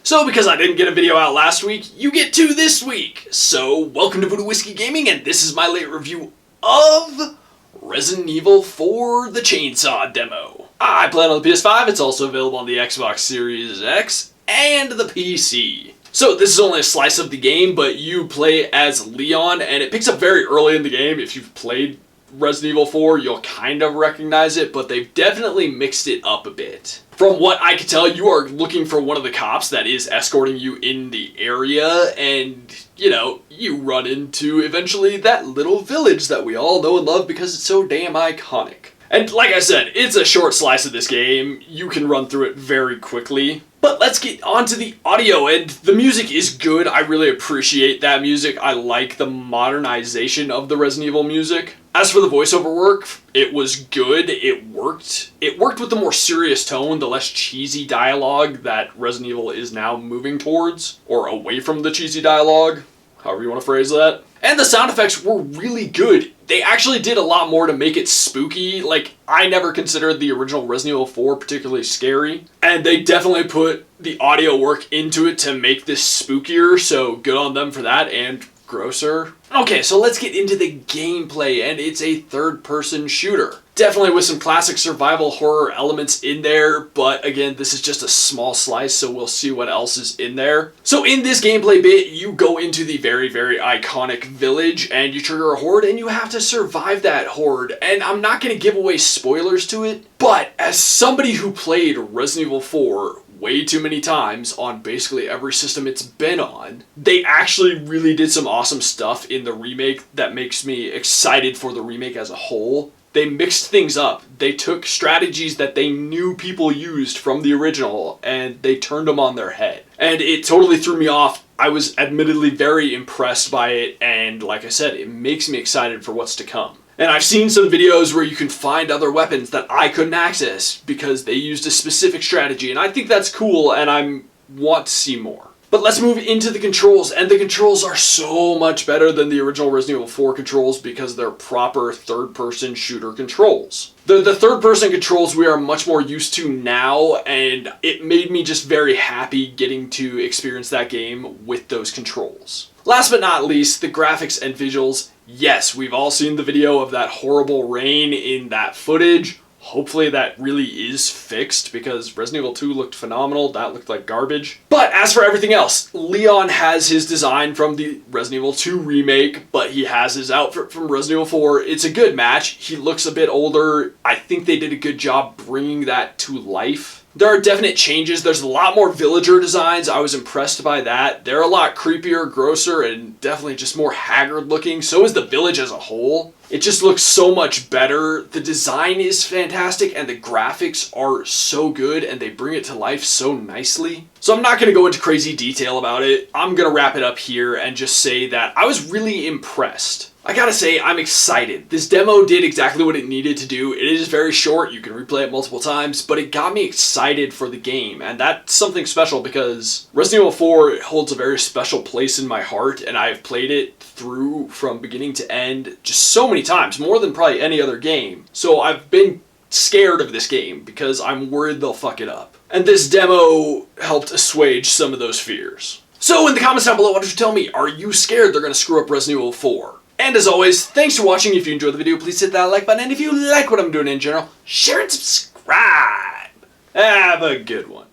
So because I didn't get a video out last week, you get two this week. So welcome to Voodoo Whiskey Gaming, and this is my late review of Resident Evil 4 The Chainsaw Demo. I play it on the PS5, it's also available on the Xbox Series X and the PC. So this is only a slice of the game, but you play as Leon, and it picks up very early in the game. If you've played Resident Evil 4, you'll kind of recognize it, but they've definitely mixed it up a bit. From what I can tell, you are looking for one of the cops that is escorting you in the area, and, you know, you run into, eventually, that little village that we all know and love because it's so damn iconic. And like I said, it's a short slice of this game. You can run through it very quickly. But let's get on to the audio, and the music is good. I really appreciate that music. I like the modernization of the Resident Evil music. As for the voiceover work, it was good. It worked. It worked with the more serious tone, the less cheesy dialogue that Resident Evil is now moving towards, or away from the cheesy dialogue, however you want to phrase that. And the sound effects were really good. They actually did a lot more to make it spooky. Like, I never considered the original Resident Evil 4 particularly scary, and they definitely put the audio work into it to make this spookier, so good on them for that, and grosser. Okay, so let's get into the gameplay, and it's a third-person shooter. Definitely with some classic survival horror elements in there, but again, this is just a small slice, so we'll see what else is in there. So in this gameplay bit, you go into the very, very iconic village, and you trigger a horde, and you have to survive that horde. And I'm not going to give away spoilers to it, but as somebody who played Resident Evil 4 way too many times on basically every system it's been on, they actually really did some awesome stuff in the remake that makes me excited for the remake as a whole. They mixed things up. They took strategies that they knew people used from the original and they turned them on their head. And it totally threw me off. I was admittedly very impressed by it, and like I said, it makes me excited for what's to come. And I've seen some videos where you can find other weapons that I couldn't access because they used a specific strategy, and I think that's cool, and I want to see more. But let's move into the controls, and the controls are so much better than the original Resident Evil 4 controls because they're proper third-person shooter controls. The third-person controls we are much more used to now, and it made me just very happy getting to experience that game with those controls. Last but not least, the graphics and visuals. Yes, we've all seen the video of that horrible rain in that footage. Hopefully that really is fixed because Resident Evil 2 looked phenomenal, that looked like garbage. But as for everything else, Leon has his design from the Resident Evil 2 remake, but he has his outfit from Resident Evil 4. It's a good match. He looks a bit older. I think they did a good job bringing that to life. There are definite changes. There's a lot more villager designs. I was impressed by that. They're a lot creepier, grosser, and definitely just more haggard looking. So is the village as a whole. It just looks so much better. The design is fantastic and the graphics are so good and they bring it to life so nicely. So I'm not going to go into crazy detail about it. I'm going to wrap it up here and just say that I was really impressed. I gotta say, I'm excited. This demo did exactly what it needed to do. It is very short, you can replay it multiple times, but it got me excited for the game, and that's something special because Resident Evil 4 holds a very special place in my heart, and I've played it through from beginning to end just so many times, more than probably any other game. So I've been scared of this game because I'm worried they'll fuck it up. And this demo helped assuage some of those fears. So in the comments down below, why don't you tell me, are you scared they're gonna screw up Resident Evil 4? And as always, thanks for watching. If you enjoyed the video, please hit that like button. And if you like what I'm doing in general, share and subscribe. Have a good one.